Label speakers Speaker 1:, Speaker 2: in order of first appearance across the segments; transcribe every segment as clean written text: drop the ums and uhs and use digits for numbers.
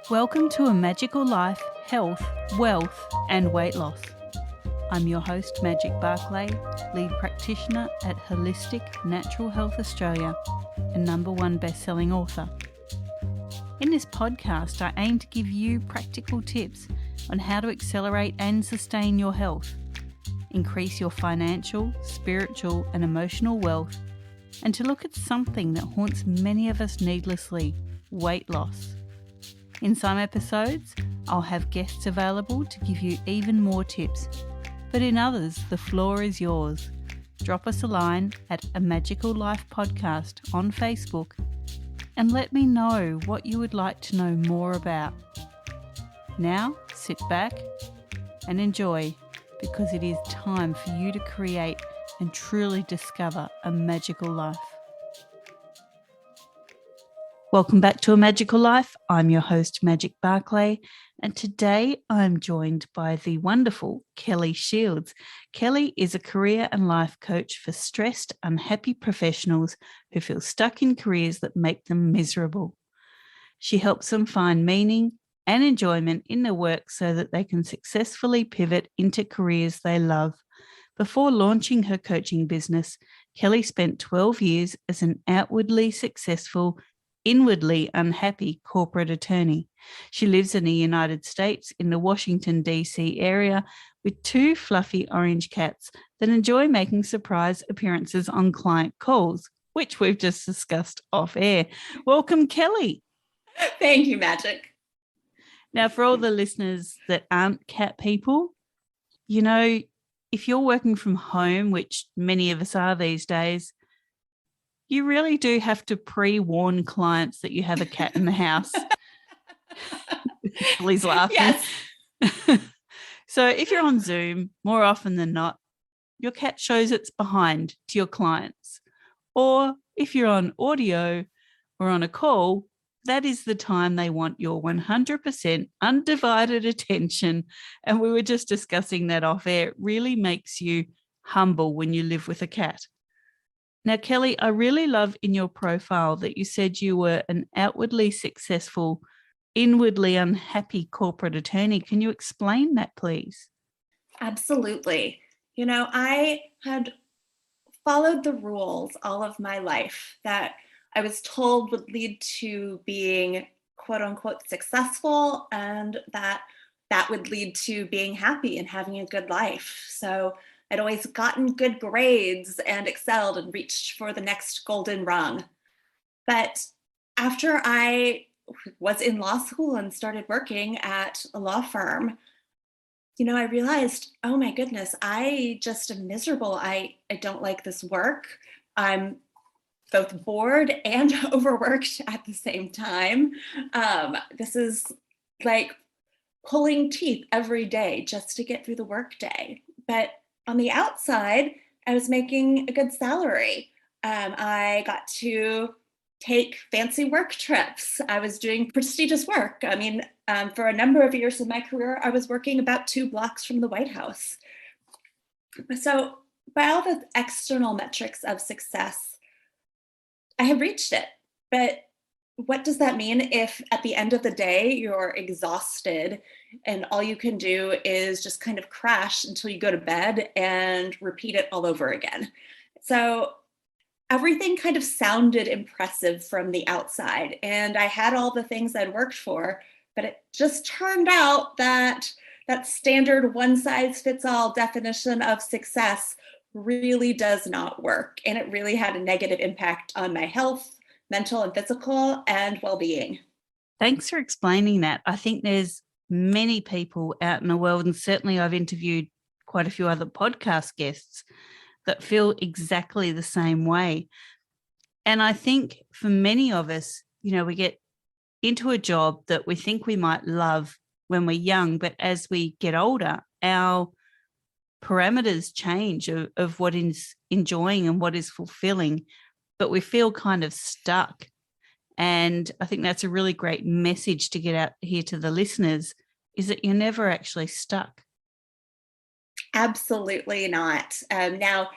Speaker 1: Welcome to A Magical Life, Health, Wealth and Weight Loss. I'm your host, Magic Barclay, lead practitioner at Holistic Natural Health Australia and #1 best-selling author. In this podcast, I aim to give you practical tips on how to accelerate and sustain your health, increase your financial, spiritual and emotional wealth, and to look at something that haunts many of us needlessly, weight loss. In some episodes, I'll have guests available to give you even more tips, but in others, the floor is yours. Drop us a line at A Magical Life Podcast on Facebook and let me know what you would like to know more about. Now, sit back and enjoy, because it is time for you to create and truly discover a magical life. Welcome back to A Magical Life. I'm your host, Magic Barclay, and today I'm joined by the wonderful Kelley Shields. Kelley is a career and life coach for stressed, unhappy professionals who feel stuck in careers that make them miserable. She helps them find meaning and enjoyment in their work so that they can successfully pivot into careers they love. Before launching her coaching business, Kelley spent 12 years as an outwardly successful, inwardly unhappy corporate attorney. She lives in the United States in the Washington, D.C. area with 2 fluffy orange cats that enjoy making surprise appearances on client calls, which we've just discussed off air. Welcome, Kelley.
Speaker 2: Thank you, Magic.
Speaker 1: Now, for all the listeners that aren't cat people, you know, if you're working from home, which many of us are these days, you really do have to pre-warn clients that you have a cat in the house. Please laughing.
Speaker 2: Yes.
Speaker 1: So if you're on Zoom, more often than not, your cat shows its behind to your clients. Or if you're on audio or on a call, that is the time they want your 100% undivided attention. And we were just discussing that off air. It really makes you humble when you live with a cat. Now, Kelley, I really love in your profile that you said you were an outwardly successful, inwardly unhappy corporate attorney. Can you explain that, please?
Speaker 2: Absolutely. You know, I had followed the rules all of my life that I was told would lead to being quote unquote successful, and that would lead to being happy and having a good life. So I'd always gotten good grades and excelled and reached for the next golden rung. But after I was in law school and started working at a law firm, you know, I realized, oh my goodness, I just am miserable. I don't like this work. I'm both bored and overworked at the same time. This is like pulling teeth every day just to get through the workday. But on the outside, I was making a good salary. I got to take fancy work trips. I was doing prestigious work. I mean, for a number of years in my career, I was working about 2 blocks from the White House. So by all the external metrics of success, I have reached it. But what does that mean if at the end of the day you're exhausted and all you can do is just kind of crash until you go to bed and repeat it all over again? So everything kind of sounded impressive from the outside, and I had all the things I'd worked for, but it just turned out that that standard one-size-fits-all definition of success really does not work, and it really had a negative impact on my health, mental and physical, and well-being.
Speaker 1: Thanks for explaining that. I think there's many people out in the world, and certainly I've interviewed quite a few other podcast guests that feel exactly the same way. And I think for many of us, you know, we get into a job that we think we might love when we're young, but as we get older, our parameters change of what is enjoying and what is fulfilling, but we feel kind of stuck. And I think that's a really great message to get out here to the listeners, is that you're never actually stuck.
Speaker 2: Absolutely not. Now,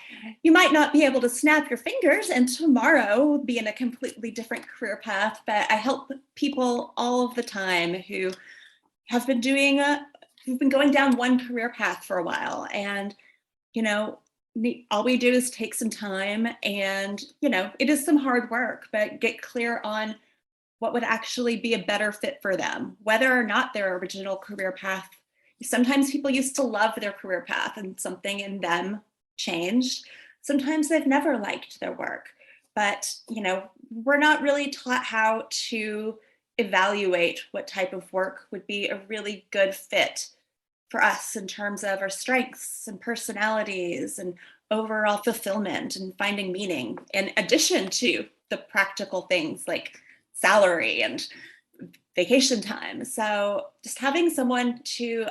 Speaker 2: you might not be able to snap your fingers and tomorrow be in a completely different career path, but I help people all of the time who have been doing who've been going down one career path for a while, and you know, all we do is take some time, and it is some hard work, but get clear on what would actually be a better fit for them, whether or not their original career path. Sometimes people used to love their career path and something in them changed. Sometimes they've never liked their work, but we're not really taught how to evaluate what type of work would be a really good fit for us in terms of our strengths and personalities and overall fulfillment and finding meaning, in addition to the practical things like salary and vacation time. So just having someone to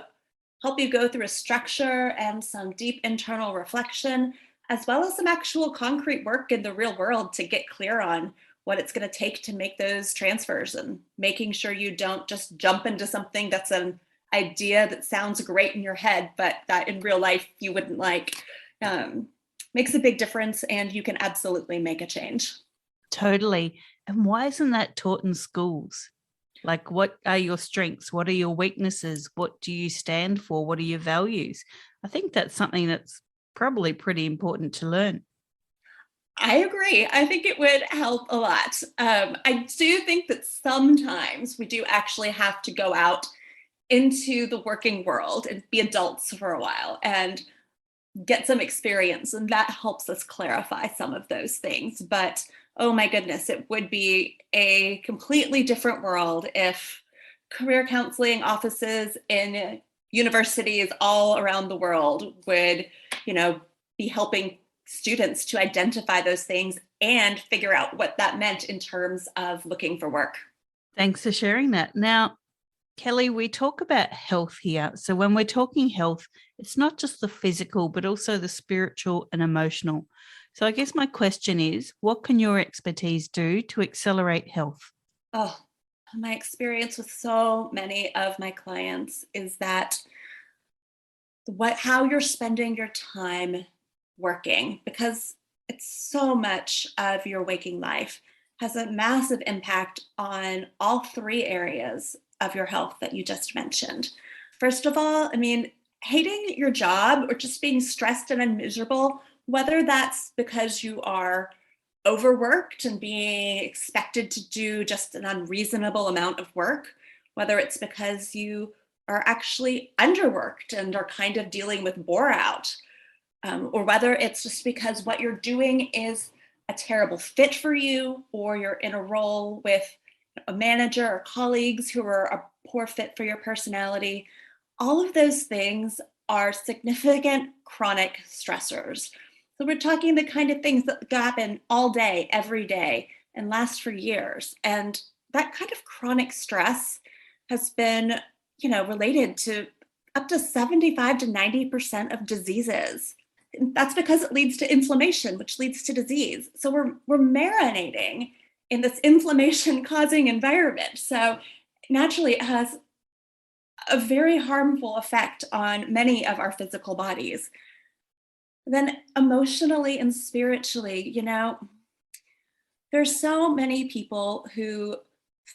Speaker 2: help you go through a structure and some deep internal reflection, as well as some actual concrete work in the real world to get clear on what it's going to take to make those transfers, and making sure you don't just jump into something that's an idea that sounds great in your head, but that in real life you wouldn't like, makes a big difference, and you can absolutely make a change.
Speaker 1: Totally. And why isn't that taught in schools? Like, what are your strengths? What are your weaknesses? What do you stand for? What are your values? I think that's something that's probably pretty important to learn.
Speaker 2: I agree. I think it would help a lot. I do think that sometimes we do actually have to go out into the working world and be adults for a while and get some experience, and that helps us clarify some of those things. But oh my goodness, it would be a completely different world if career counseling offices in universities all around the world would, be helping students to identify those things and figure out what that meant in terms of looking for work.
Speaker 1: Thanks for sharing that. Now, Kelley, we talk about health here. So when we're talking health, it's not just the physical, but also the spiritual and emotional. So I guess my question is, what can your expertise do to accelerate health?
Speaker 2: Oh, my experience with so many of my clients is that how you're spending your time working, because it's so much of your waking life, has a massive impact on all three areas of your health that you just mentioned. First of all, I mean, hating your job or just being stressed and miserable, whether that's because you are overworked and being expected to do just an unreasonable amount of work, whether it's because you are actually underworked and are kind of dealing with bore out, or whether it's just because what you're doing is a terrible fit for you, or you're in a role with a manager or colleagues who are a poor fit for your personality. All of those things are significant chronic stressors. So we're talking the kind of things that happen all day, every day, and last for years. And that kind of chronic stress has been, related to up to 75 to 90% of diseases. That's because it leads to inflammation, which leads to disease. So we're marinating in this inflammation causing environment. So naturally it has a very harmful effect on many of our physical bodies. Then emotionally and spiritually, there's so many people who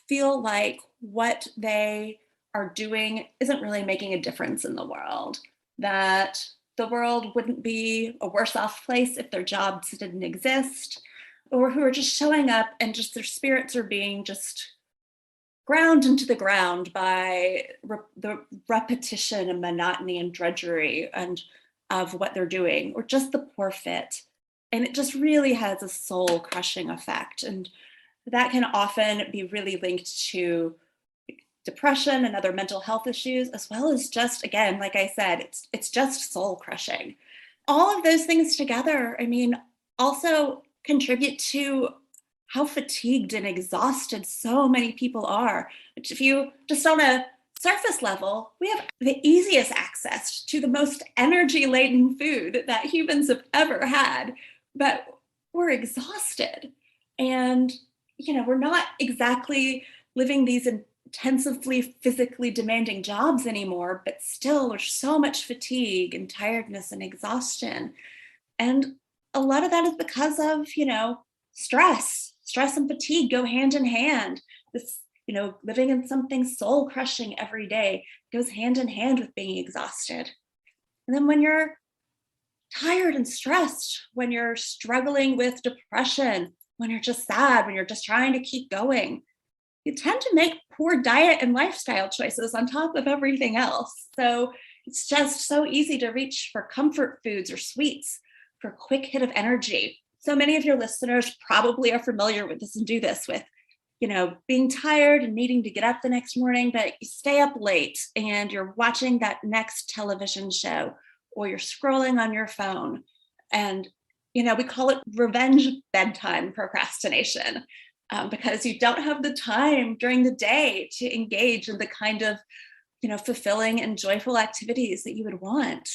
Speaker 2: feel like what they are doing isn't really making a difference in the world, that the world wouldn't be a worse off place if their jobs didn't exist, or who are just showing up and just their spirits are being just ground into the ground by the repetition and monotony and drudgery and of what they're doing, or just the poor fit. And it just really has a soul crushing effect. And that can often be really linked to depression and other mental health issues, as well as just, again, like I said, it's just soul crushing. All of those things together, I mean, also contribute to how fatigued and exhausted so many people are. Which, if you just on a surface level, we have the easiest access to the most energy laden food that humans have ever had, but we're exhausted. And, we're not exactly living these intensively physically demanding jobs anymore, but still there's so much fatigue and tiredness and exhaustion. And a lot of that is because of, stress and fatigue go hand in hand. This living in something soul crushing every day goes hand in hand with being exhausted. And then when you're tired and stressed, when you're struggling with depression, when you're just sad, when you're just trying to keep going, you tend to make poor diet and lifestyle choices on top of everything else. So it's just so easy to reach for comfort foods or sweets for a quick hit of energy. So many of your listeners probably are familiar with this and do this with, being tired and needing to get up the next morning, but you stay up late and you're watching that next television show or you're scrolling on your phone. And, we call it revenge bedtime procrastination. Because you don't have the time during the day to engage in the kind of, fulfilling and joyful activities that you would want.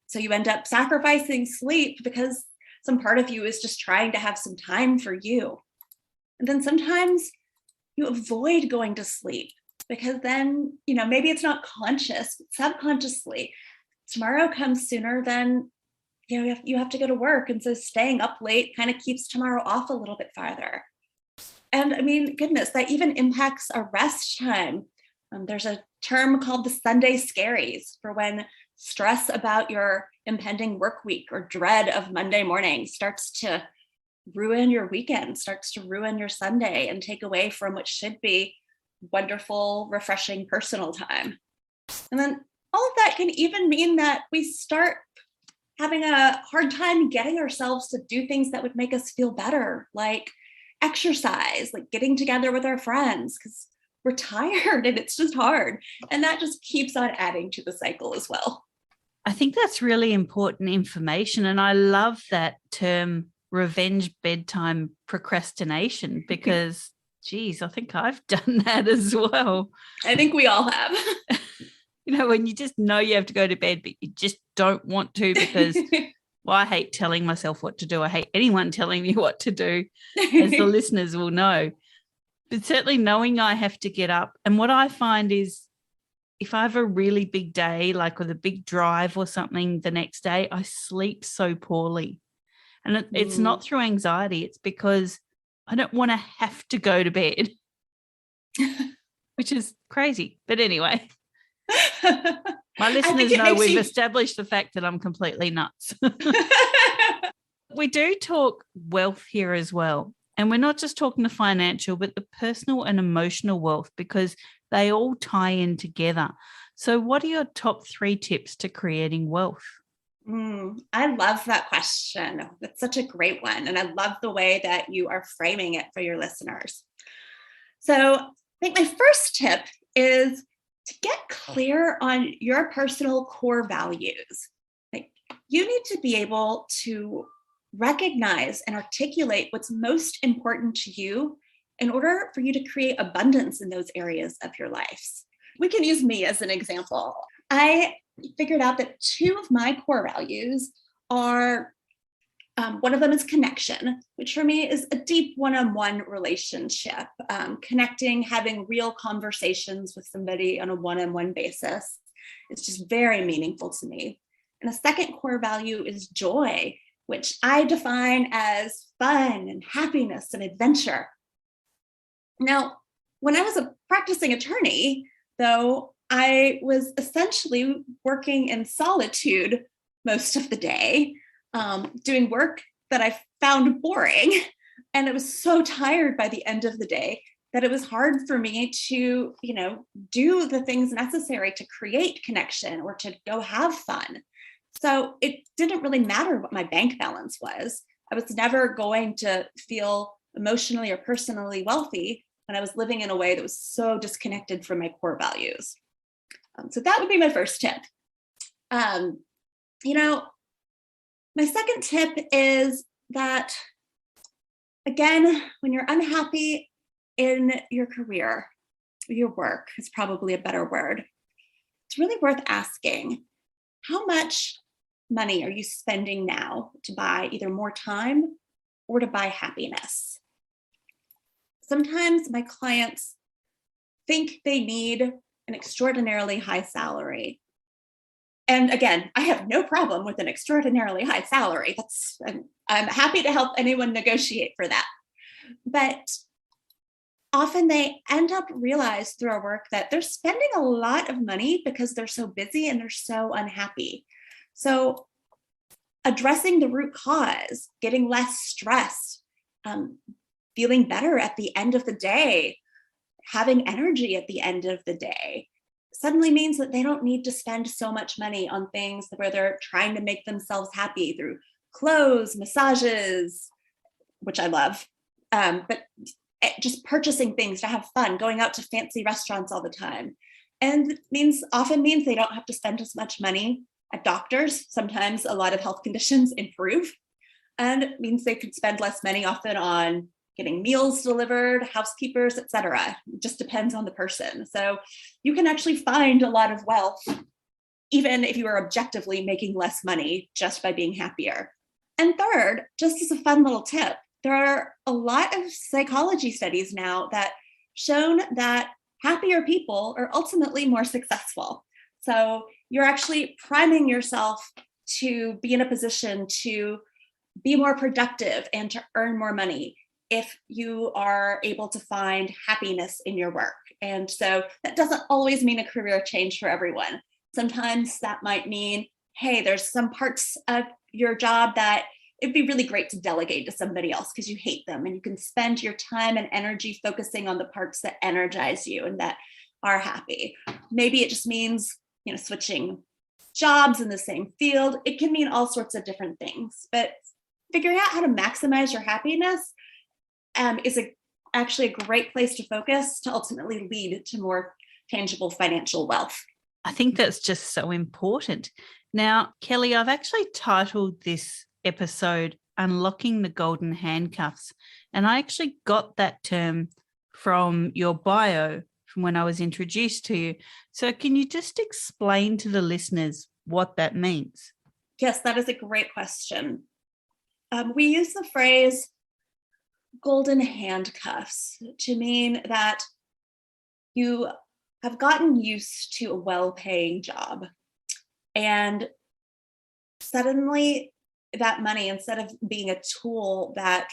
Speaker 2: So you end up sacrificing sleep because some part of you is just trying to have some time for you. And then sometimes you avoid going to sleep because then, maybe it's not conscious, but subconsciously, tomorrow comes sooner than, you have to go to work. And so staying up late kind of keeps tomorrow off a little bit farther. And I mean, goodness, that even impacts our rest time. There's a term called the Sunday scaries for when stress about your impending work week or dread of Monday morning starts to ruin your weekend, starts to ruin your Sunday and take away from what should be wonderful, refreshing personal time. And then all of that can even mean that we start having a hard time getting ourselves to do things that would make us feel better, like exercise, like getting together with our friends, because we're tired and it's just hard. And that just keeps on adding to the cycle as well.
Speaker 1: I think that's really important information. And I love that term, revenge bedtime procrastination, because, geez, I think I've done that as well.
Speaker 2: I think we all have.
Speaker 1: When you just know you have to go to bed, but you just don't want to because well, I hate telling myself what to do. I hate anyone telling me what to do, as the listeners will know. But certainly knowing I have to get up. And what I find is if I have a really big day, like with a big drive or something the next day, I sleep so poorly. And it's not through anxiety. It's because I don't want to have to go to bed, which is crazy. But anyway, my listeners know we've established the fact that I'm completely nuts. We do talk wealth here as well. And we're not just talking the financial, but the personal and emotional wealth, because they all tie in together. So what are your top 3 tips to creating wealth?
Speaker 2: I love that question. That's such a great one. And I love the way that you are framing it for your listeners. So I think my first tip is to get clear on your personal core values. Like, you need to be able to recognize and articulate what's most important to you in order for you to create abundance in those areas of your lives. We can use me as an example. I figured out that 2 of my core values are, one of them is connection, which for me is a deep one-on-one relationship, connecting, having real conversations with somebody on a one-on-one basis. It's just very meaningful to me. And a second core value is joy, which I define as fun and happiness and adventure. Now, when I was a practicing attorney, though, I was essentially working in solitude most of the day, doing work that I found boring. And I was so tired by the end of the day that it was hard for me to, do the things necessary to create connection or to go have fun. So it didn't really matter what my bank balance was. I was never going to feel emotionally or personally wealthy when I was living in a way that was so disconnected from my core values. So that would be my first tip. My second tip is that, again, when you're unhappy in your career, your work is probably a better word, it's really worth asking, how much money are you spending now to buy either more time or to buy happiness? Sometimes my clients think they need an extraordinarily high salary. And again, I have no problem with an extraordinarily high salary. I'm happy to help anyone negotiate for that. But often they end up realize through our work that they're spending a lot of money because they're so busy and they're so unhappy. So addressing the root cause, getting less stressed, um, feeling better at the end of the day, having energy at the end of the day suddenly means that they don't need to spend so much money on things where they're trying to make themselves happy through clothes, massages, which I love, but just purchasing things to have fun, going out to fancy restaurants all the time. And often means they don't have to spend as much money at doctors. Sometimes a lot of health conditions improve, and it means they could spend less money often on getting meals delivered, housekeepers, etc. It just depends on the person. So you can actually find a lot of wealth, even if you are objectively making less money just by being happier. And third, just as a fun little tip, there are a lot of psychology studies now that shown that happier people are ultimately more successful. So you're actually priming yourself to be in a position to be more productive and to earn more money if you are able to find happiness in your work. And so that doesn't always mean a career change for everyone. Sometimes that might mean, hey, there's some parts of your job that it'd be really great to delegate to somebody else because you hate them, and you can spend your time and energy focusing on the parts that energize you and that are happy. Maybe it just means, switching jobs in the same field. It can mean all sorts of different things, but figuring out how to maximize your happiness is actually a great place to focus to ultimately lead to more tangible financial wealth.
Speaker 1: I think that's just so important. Now, Kelley, I've actually titled this episode Unlocking the Golden Handcuffs, and I actually got that term from your bio from when I was introduced to you. So can you just explain to the listeners what that means?
Speaker 2: Yes, that is a great question. We use the phrase golden handcuffs to mean that you have gotten used to a well-paying job, and suddenly that money, instead of being a tool that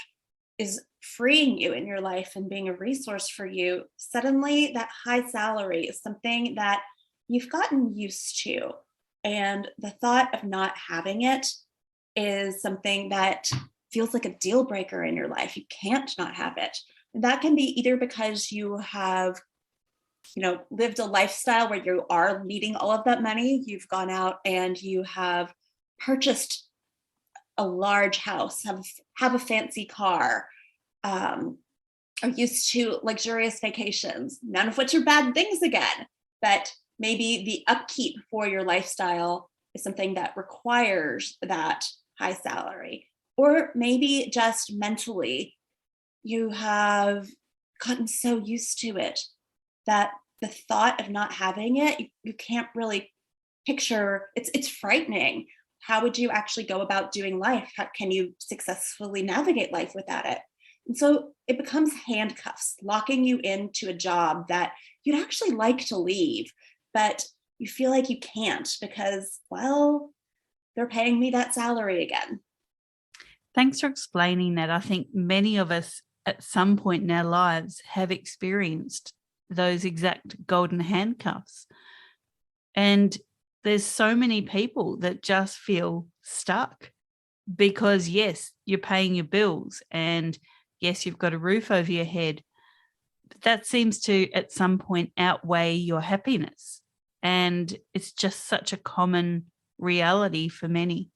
Speaker 2: is freeing you in your life and being a resource for you, suddenly that high salary is something that you've gotten used to. And the thought of not having it is something that feels like a deal breaker in your life. You can't not have it. And that can be either because you have, lived a lifestyle where you are needing all of that money. You've gone out and you have purchased a large house, have a fancy car, are used to luxurious vacations, none of which are bad things again, but maybe the upkeep for your lifestyle is something that requires that high salary. Or maybe just mentally, you have gotten so used to it that the thought of not having it, you can't really picture. It's frightening. How would you actually go about doing life? How can you successfully navigate life without it? And so it becomes handcuffs, locking you into a job that you'd actually like to leave, but you feel like you can't because, well, they're paying me that salary again.
Speaker 1: Thanks for explaining that. I think many of us at some point in our lives have experienced those exact golden handcuffs. And there's so many people that just feel stuck because, yes, you're paying your bills and yes, you've got a roof over your head. But that seems to, at some point, outweigh your happiness. And it's just such a common reality for many.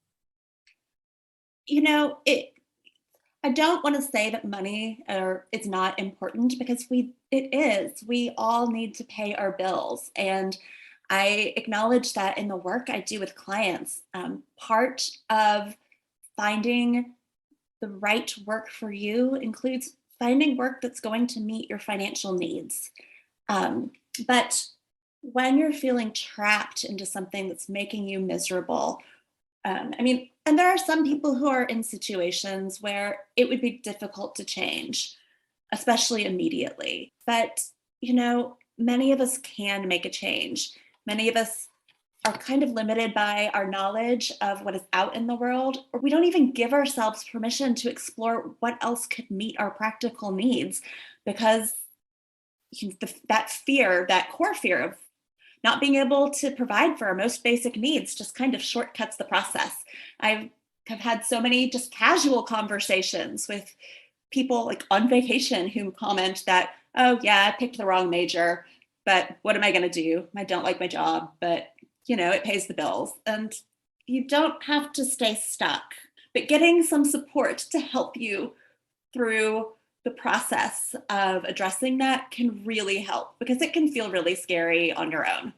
Speaker 2: I don't want to say that money is not important because it is. We all need to pay our bills. And I acknowledge that in the work I do with clients, part of finding the right work for you includes finding work that's going to meet your financial needs. But when you're feeling trapped into something that's making you miserable, and there are some people who are in situations where it would be difficult to change, especially immediately. But, many of us can make a change. Many of us are kind of limited by our knowledge of what is out in the world, or we don't even give ourselves permission to explore what else could meet our practical needs because that fear, that core fear of not being able to provide for our most basic needs just kind of shortcuts the process. Have had so many just casual conversations with people like on vacation who comment that, oh yeah, I picked the wrong major, but what am I going to do? I don't like my job, but it pays the bills. And you don't have to stay stuck, but getting some support to help you through the process of addressing that can really help, because it can feel really scary on your own.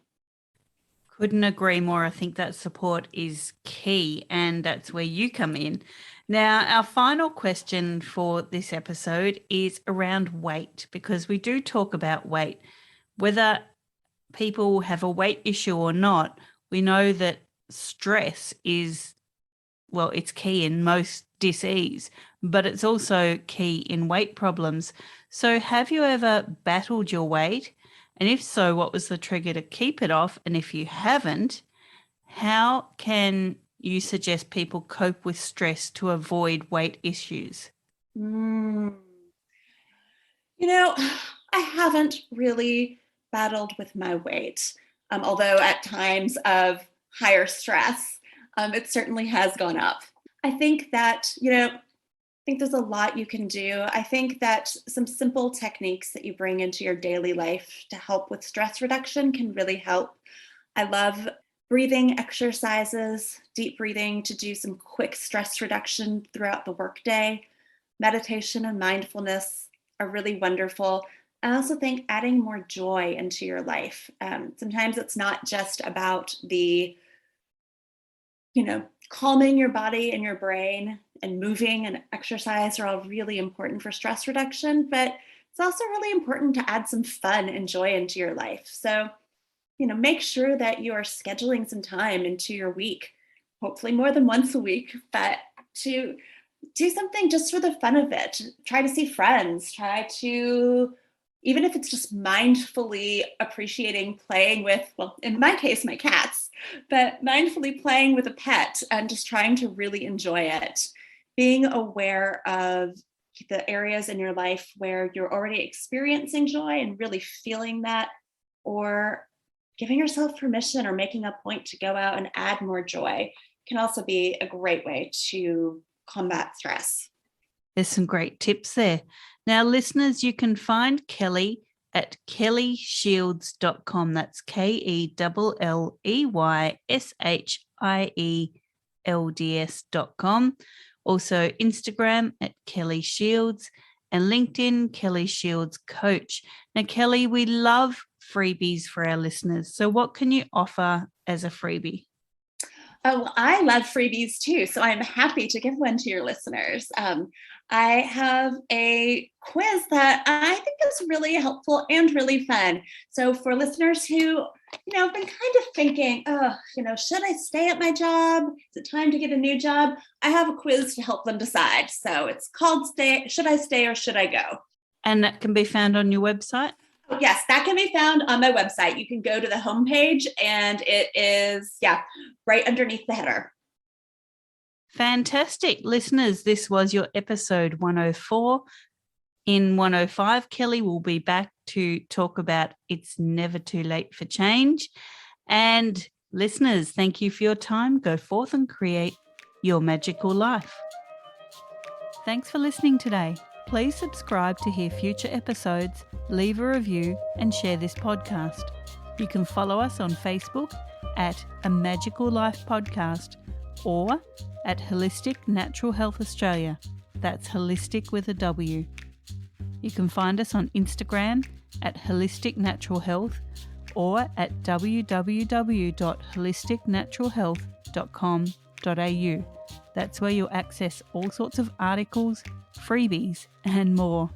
Speaker 1: Couldn't agree more. I think that support is key, and that's where you come in. Now, our final question for this episode is around weight, because we do talk about weight. Whether people have a weight issue or not, we know that stress is, well, it's key in most disease, but it's also key in weight problems. So have you ever battled your weight? And if so, what was the trigger to keep it off? And if you haven't, how can you suggest people cope with stress to avoid weight issues?
Speaker 2: I haven't really battled with my weight, although at times of higher stress, it certainly has gone up. I think that, there's a lot you can do. I think that some simple techniques that you bring into your daily life to help with stress reduction can really help. I love breathing exercises, deep breathing to do some quick stress reduction throughout the workday. Meditation and mindfulness are really wonderful. I also think adding more joy into your life. Sometimes it's not just about the, calming your body and your brain, and moving and exercise are all really important for stress reduction, but it's also really important to add some fun and joy into your life. So, make sure that you are scheduling some time into your week, hopefully more than once a week, but to do something just for the fun of it. Try to see friends, try to, even if it's just mindfully appreciating playing with, well, in my case, my cats, but mindfully playing with a pet and just trying to really enjoy it. Being aware of the areas in your life where you're already experiencing joy and really feeling that, or giving yourself permission or making a point to go out and add more joy can also be a great way to combat stress.
Speaker 1: There's some great tips there. Now, listeners, you can find Kelley at kelleyshields.com. That's KELLEYSHIELDS.com. Also, Instagram at Kelley Shields, and LinkedIn, Kelley Shields Coach. Now, Kelley, we love freebies for our listeners. So what can you offer as a freebie?
Speaker 2: Oh, I love freebies too, so I'm happy to give one to your listeners. I have a quiz that I think is really helpful and really fun. So for listeners who, have been kind of thinking, should I stay at my job? Is it time to get a new job? I have a quiz to help them decide. So it's called Should I Stay or Should I Go?
Speaker 1: And that can be found on your website?
Speaker 2: Yes, that can be found on my website. You can go to the homepage and it is, right underneath the header.
Speaker 1: Fantastic. Listeners, this was your episode 104. In 105, Kelley will be back to talk about It's Never Too Late for Change. And listeners, thank you for your time. Go forth and create your magical life. Thanks for listening today. Please subscribe to hear future episodes, leave a review, and share this podcast. You can follow us on Facebook at A Magical Life Podcast or at Holistic Natural Health Australia. That's holistic with a W. You can find us on Instagram at Holistic Natural Health or at www.holisticnaturalhealth.com.au. That's where you'll access all sorts of articles, freebies, and more.